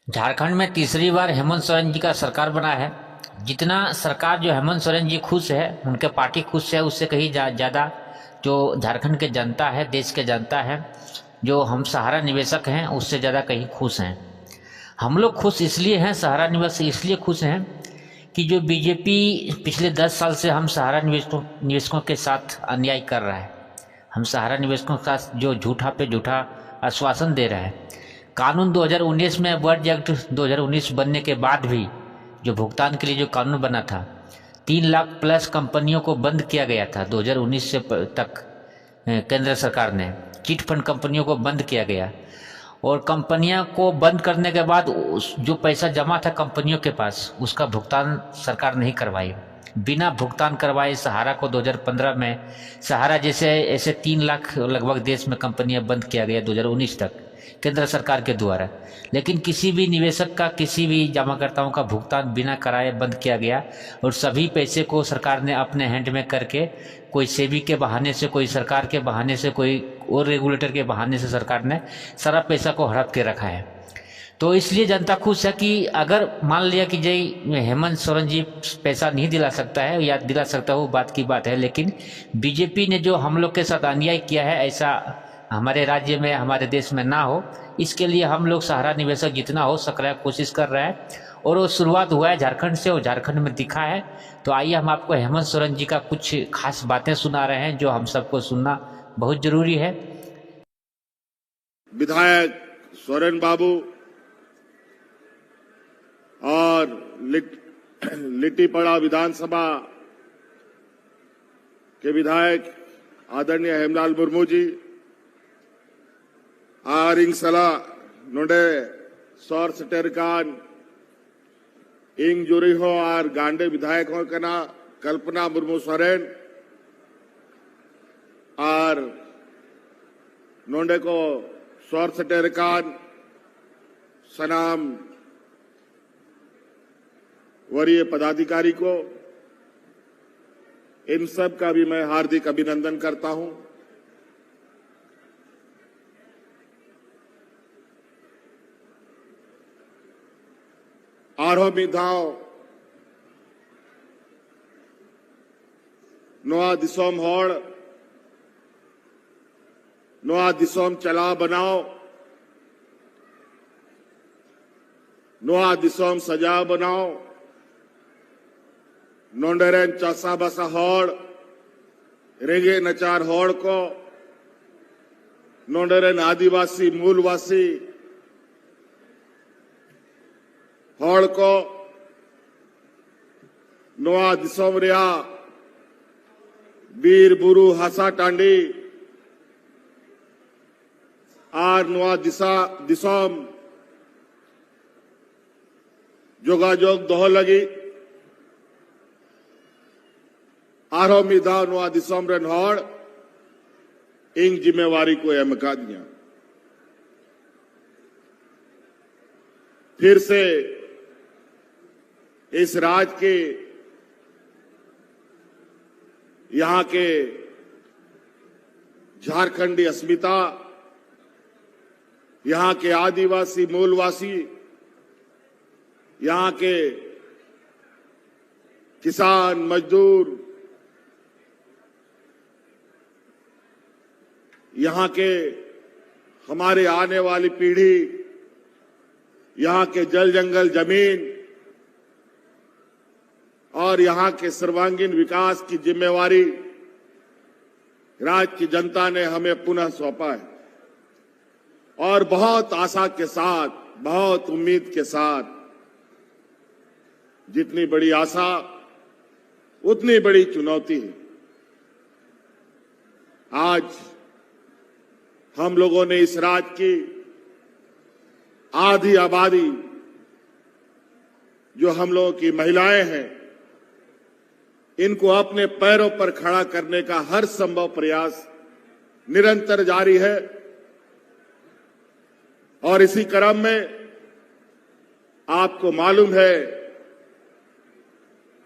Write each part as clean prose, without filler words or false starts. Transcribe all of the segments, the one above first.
झारखंड में तीसरी बार हेमंत सोरेन जी का सरकार बना है। जितना सरकार जो हेमंत सोरेन जी खुश है, उनके पार्टी खुश है, उससे कहीं ज़्यादा जो झारखंड के जनता है, देश के जनता है, जो हम सहारा निवेशक हैं, उससे ज़्यादा कहीं खुश हैं। हम लोग खुश इसलिए हैं, सहारा निवेशक इसलिए खुश हैं कि जो बीजेपी पिछले 10 साल से हम सहारा निवेशकों के साथ अन्याय कर रहा है, हम सहारा निवेशकों के साथ जो झूठा पे झूठा आश्वासन दे रहा है। कानून 2019 में वर्ड एक्ट 2019 बनने के बाद भी जो भुगतान के लिए जो कानून बना था, 3 लाख प्लस कंपनियों को बंद किया गया था 2019 से तक। केंद्र सरकार ने चिट फंड कंपनियों को बंद किया गया, और कंपनियों को बंद करने के बाद जो पैसा जमा था कंपनियों के पास, उसका भुगतान सरकार नहीं करवाई। बिना भुगतान करवाए सहारा को 2015 में, सहारा जैसे ऐसे 3 लाख लगभग देश में कंपनियां बंद किया गया 2019 तक केंद्र सरकार के द्वारा। लेकिन किसी भी निवेशक का, किसी भी जमाकर्ताओं का भुगतान बिना कराए बंद किया गया, और सभी पैसे को सरकार ने अपने हैंड में करके, कोई सेबी के बहाने से, कोई सरकार के बहाने से, कोई और रेगुलेटर के बहाने से सरकार ने सारा पैसा को हड़प के रखा है। तो इसलिए जनता खुश है कि अगर मान लिया कि जय हेमंत सोरेन जी पैसा नहीं दिला सकता है या दिला सकता है, वो बात की बात है, लेकिन बीजेपी ने जो हम लोग के साथ अन्याय किया है, ऐसा हमारे राज्य में, हमारे देश में ना हो, इसके लिए हम लोग सहारा निवेशक जितना हो सक रहा है कोशिश कर रहा है। और वो शुरुआत हुआ है झारखंड से, और झारखंड में दिखा है। तो आइए हम आपको हेमंत सोरेन जी का कुछ खास बातें सुना रहे हैं, जो हम सबको सुनना बहुत जरूरी है। विधायक सोरेन बाबू और लिट्टीपड़ा विधानसभा के विधायक आदरणीय हेमलाल मुर्मू जी आरिंग सला नोडे सौर सटेरकान इंग जुरी हो और गांडे विधायक हो कना कल्पना मुर्मू सोरेन और नोडे को सौर सटेरकान सनाम वरीय पदाधिकारी को, इन सब का भी मैं हार्दिक अभिनंदन करता हूं। आरो मिधाव नोआ दिसोम होड़, नोआ दिसोम चला बनाओ, नोआ दिसोम सजा बनाओ, नोंडरेन चासा बसा होड़, रेंगे नचार होड़ को, नोंडरेन आदिवासी मूलवासी होड़ को, नोआ दिसोम रिया बीर बुरु हासा टांडी आर नोआ दिसोम जोगाजोग दोह लगी आरो मिधा नोआ दिसोम रेन होड़ इंग जिम्मेवारी को एम का दिया। फिर से इस राज्य के, यहां के झारखंडी अस्मिता, यहां के आदिवासी मूलवासी, यहां के किसान मजदूर, यहां के हमारे आने वाली पीढ़ी, यहां के जल जंगल जमीन और यहां के सर्वांगीण विकास की जिम्मेवारी राज्य की जनता ने हमें पुनः सौंपा है। और बहुत आशा के साथ, बहुत उम्मीद के साथ, जितनी बड़ी आशा उतनी बड़ी चुनौती है। आज हम लोगों ने इस राज्य की आधी आबादी, जो हम लोगों की महिलाएं हैं, इनको अपने पैरों पर खड़ा करने का हर संभव प्रयास निरंतर जारी है। और इसी क्रम में आपको मालूम है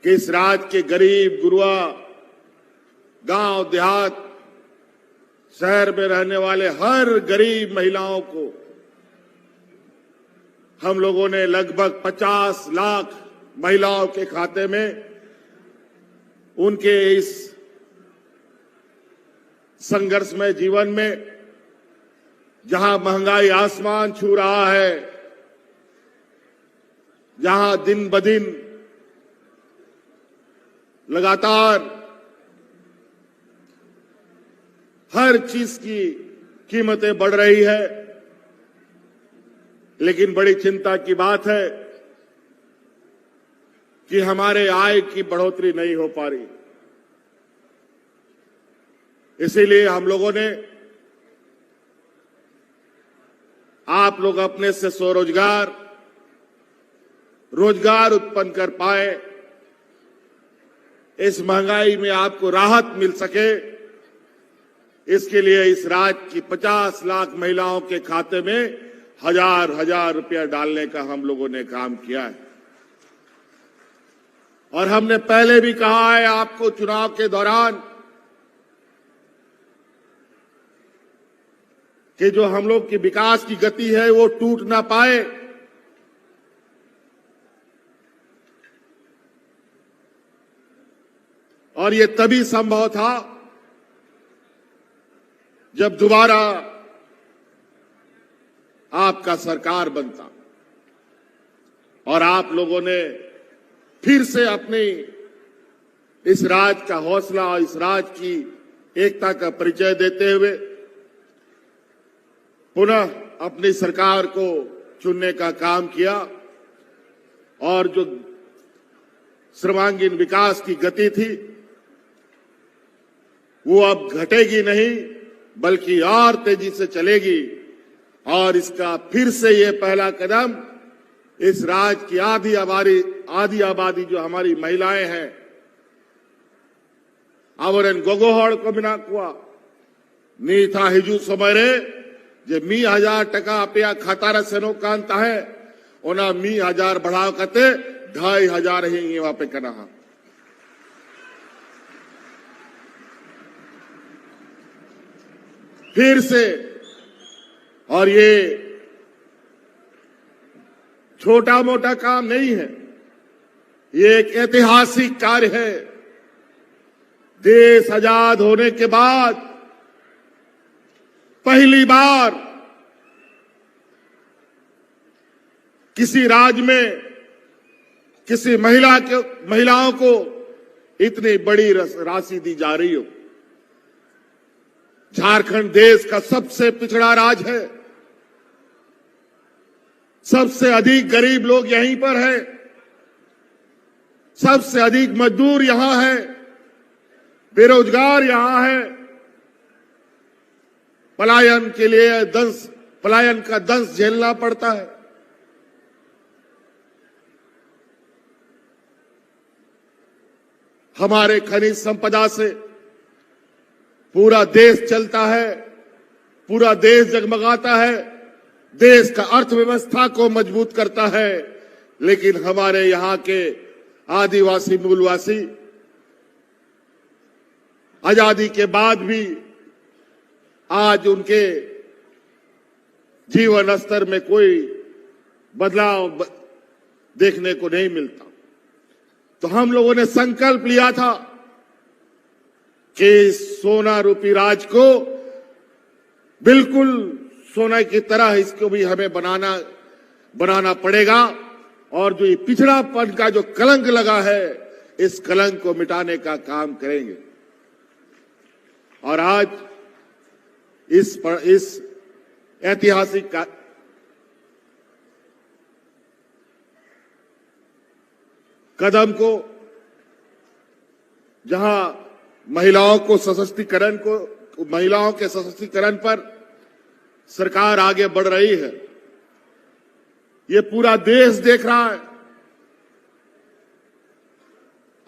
कि इस राज्य के गरीब गुरुआ, गांव देहात, शहर में रहने वाले हर गरीब महिलाओं को, हम लोगों ने लगभग 50 लाख महिलाओं के खाते में उनके इस संघर्षमय जीवन में, जहां महंगाई आसमान छू रहा है, जहां दिन ब दिन लगातार हर चीज की कीमतें बढ़ रही है, लेकिन बड़ी चिंता की बात है कि हमारे आय की बढ़ोतरी नहीं हो पा रही। इसीलिए हम लोगों ने, आप लोग अपने से स्वरोजगार रोजगार उत्पन्न कर पाए, इस महंगाई में आपको राहत मिल सके, इसके लिए इस राज्य की 50 लाख महिलाओं के खाते में हजार रुपया डालने का हम लोगों ने काम किया है। और हमने पहले भी कहा है आपको चुनाव के दौरान कि जो हम लोग की विकास की गति है वो टूट ना पाए, और ये तभी संभव था जब दोबारा आपका सरकार बनता और आप लोगों ने फिर से अपनी इस राज्य का हौसला और इस राज्य की एकता का परिचय देते हुए पुनः अपनी सरकार को चुनने का काम किया, और जो सर्वांगीण विकास की गति थी वो अब घटेगी नहीं बल्कि और तेजी से चलेगी। और इसका फिर से ये पहला कदम इस राज्य की आधी आबादी जो हमारी महिलाएं हैं, आवरन गोगोहड़ को बिना कुआ नी था हिजू समय रे जे 1000 टका अपया खातारा सेनो कांता है ओना 1000 बढ़ाव कते 2500 ही वहां पे करना। फिर से, और ये छोटा मोटा काम नहीं है, ये एक ऐतिहासिक कार्य है। देश आजाद होने के बाद पहली बार किसी राज्य में किसी महिलाओं को इतनी बड़ी राशि दी जा रही हो। झारखंड देश का सबसे पिछड़ा राज्य है, सबसे अधिक गरीब लोग यहीं पर है, सबसे अधिक मजदूर यहां है, बेरोजगार यहां है, पलायन के लिए पलायन का दंश झेलना पड़ता है। हमारे खनिज संपदा से पूरा देश चलता है, पूरा देश जगमगाता है, देश का अर्थव्यवस्था को मजबूत करता है। लेकिन हमारे यहां के आदिवासी मूलवासी आजादी के बाद भी आज उनके जीवन स्तर में कोई बदलाव देखने को नहीं मिलता। तो हम लोगों ने संकल्प लिया था कि सोना रूपी राज को बिल्कुल सोना की तरह इसको भी हमें बनाना पड़ेगा, और जो ये पिछड़ापन का जो कलंक लगा है इस कलंक को मिटाने का काम करेंगे। और आज इस ऐतिहासिक कदम को, जहां महिलाओं के सशक्तिकरण पर सरकार आगे बढ़ रही है, ये पूरा देश देख रहा है।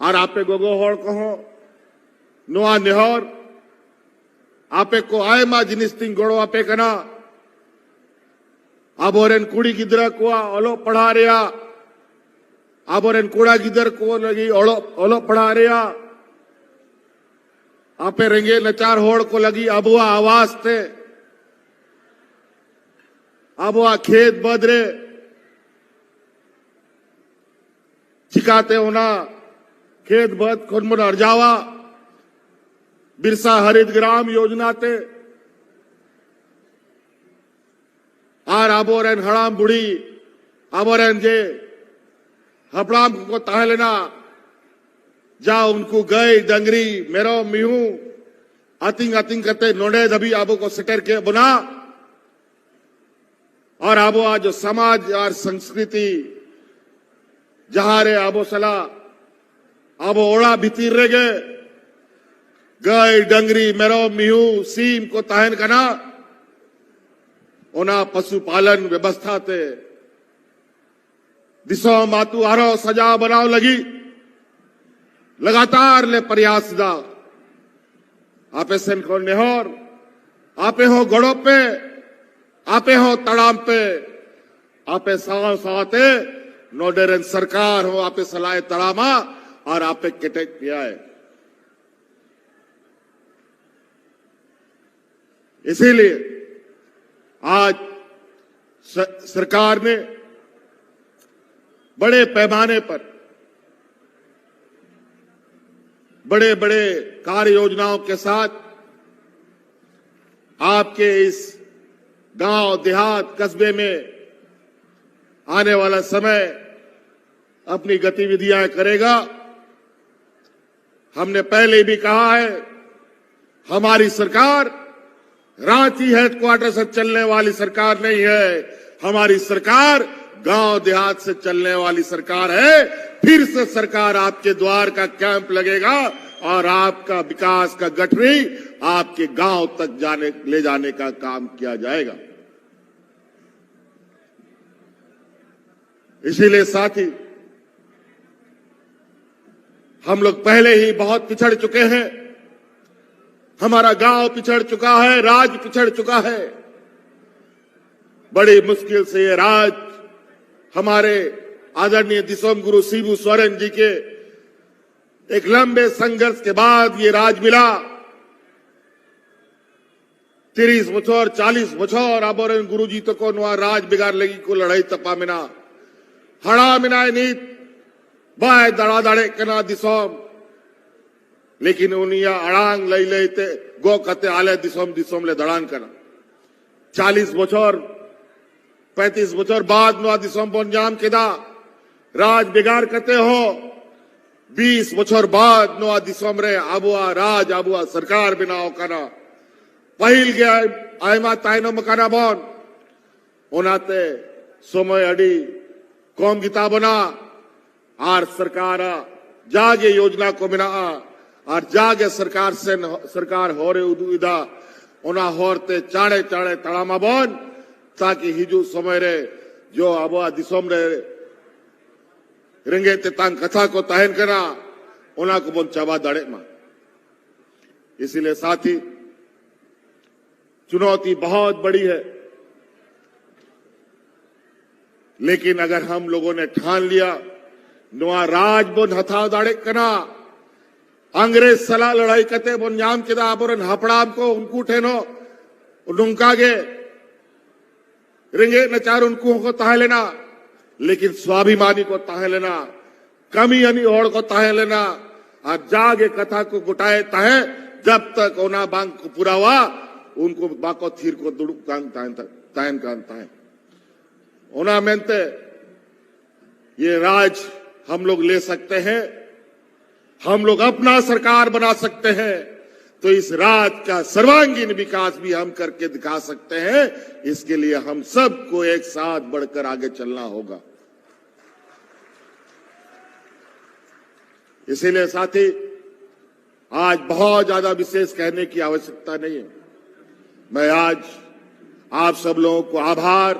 और आपे गोगोहड़ कहो नोआ नेहर आपे को आयमा जिनिस्तिंग गोड़ो आपे कना आबोरेन कुड़ी गिदरा को ओलो पढ़ा रिया, आबोरेन कुड़ा गिदर को लगी ओलो पढ़ा रिया, आपे रेंगे नचार होड़ को लगी अबुआ आवाज थे, अबुआ खेत बदरे चिकाते होना खेत बद खुनमुन अर्जावा बिरसा हरित ग्राम योजना ते आर आबोरेन हड़ाम बुढ़ी आबोरेन जे हपड़ाम को ताह लेना जा उनको गए डंगरी मेरो मिहू अतिंग अतिंग करते नोडे दबी आबो को सिटर के बुना और आबो आज जो समाज और संस्कृति जहां रे आबो सला आबो ओड़ा भीतर रे गए डंगरी मेरो मिहू सीम को ताहन करना ओना पशुपालन व्यवस्था ते दिसो मातु आरो सजा बनाव लगी लगातार ले प्रयास दा आपे सेन को नेहर आपे हो गड़ो पे आपे हो तड़ाम पे आपे साव सावते नोडेरन सरकार हो आपे सलाए तड़ामा और आपे केटे किया है। इसीलिए आज सरकार ने बड़े पैमाने पर बड़े बड़े कार्य योजनाओं के साथ आपके इस गांव देहात कस्बे में आने वाला समय अपनी गतिविधियां करेगा। हमने पहले भी कहा है हमारी सरकार रांची हेडक्वार्टर से चलने वाली सरकार नहीं है, हमारी सरकार गांव देहात से चलने वाली सरकार है। फिर से सरकार आपके द्वार का कैंप लगेगा और आपका विकास का गठरी आपके गांव तक ले जाने का काम किया जाएगा। इसीलिए साथी हम लोग पहले ही बहुत पिछड़ चुके हैं, हमारा गांव पिछड़ चुका है, राज्य पिछड़ चुका है। बड़ी मुश्किल से ये राज्य हमारे आदरणीय दिसोम गुरु शिबू सोरेन जी के एक लंबे संघर्ष के बाद ये राज मिला। 30 बछर 40 बछर आबोरेन गुरु जी तो को नुआ राज बिगाड़ लगी को लड़ाई तपा मिना हड़ा मिनाए नीत बाय दड़ा दड़े कना दिसोम लेकिन उनिया अड़ांग लई लेते गो कते आले दिसोम दिसोम ले दड़ान करना 40 बछर 35 बछर बाद नुआ दिसोम पंजाम केदा राज बिगाड़ करते हो 20 बछर बाद नुआ दिसोम रे आबुआ राज आबुआ सरकार बनाओ करना पहिल के आयमा ताइनो मकाना बन ओनाते समय अड़ी कौम गीता बना आर सरकार जागे योजना को मिना और जागे सरकार हो रे उदुदा ओना होरते चाड़े चाड़े तड़ामा बन ताकि हिजू समय रे जो आबुआ दिसोम रे रंगे ते तांग कथा को ताहन करा ओना को बन चाबा दड़े मा। इसीलिए साथी चुनौती बहुत बड़ी है, लेकिन अगर हम लोगों ने ठान लिया नुआ राज बोन हथाव दाड़े कना अंग्रेज सला लड़ाई कते बोन जाम के आबोरन हपड़ाम को उनको ठेनो उनका गे रिंगे नचार उनको को ताह लेना, लेकिन स्वाभिमानी को ताह लेना, कमी यानी ओढ़ को ताह लेना और जागे कथा को गुटाए ताहे जब तक ओना बांग को पूरा हुआ उनको बाको थीर को दुड़ुक कांग तायन कांग तायन ओना मेनते ये राज हम लोग ले सकते हैं, हम लोग अपना सरकार बना सकते हैं, तो इस राज का सर्वांगीण विकास भी हम करके दिखा सकते हैं। इसके लिए हम सबको एक साथ बढ़कर आगे चलना होगा। इसीलिए साथी आज बहुत ज्यादा विशेष कहने की आवश्यकता नहीं है। मैं आज आप सब लोगों को आभार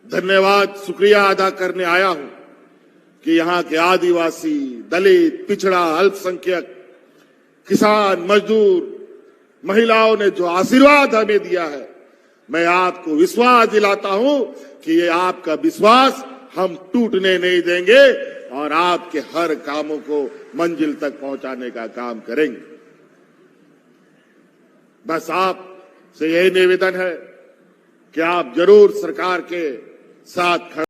धन्यवाद शुक्रिया अदा करने आया हूं कि यहाँ के आदिवासी दलित पिछड़ा अल्पसंख्यक किसान मजदूर महिलाओं ने जो आशीर्वाद हमें दिया है, मैं आपको विश्वास दिलाता हूं कि ये आपका विश्वास हम टूटने नहीं देंगे और आपके हर कामों को मंजिल तक पहुंचाने का काम करेंगे। बस आप से यही निवेदन है कि आप जरूर सरकार के साथ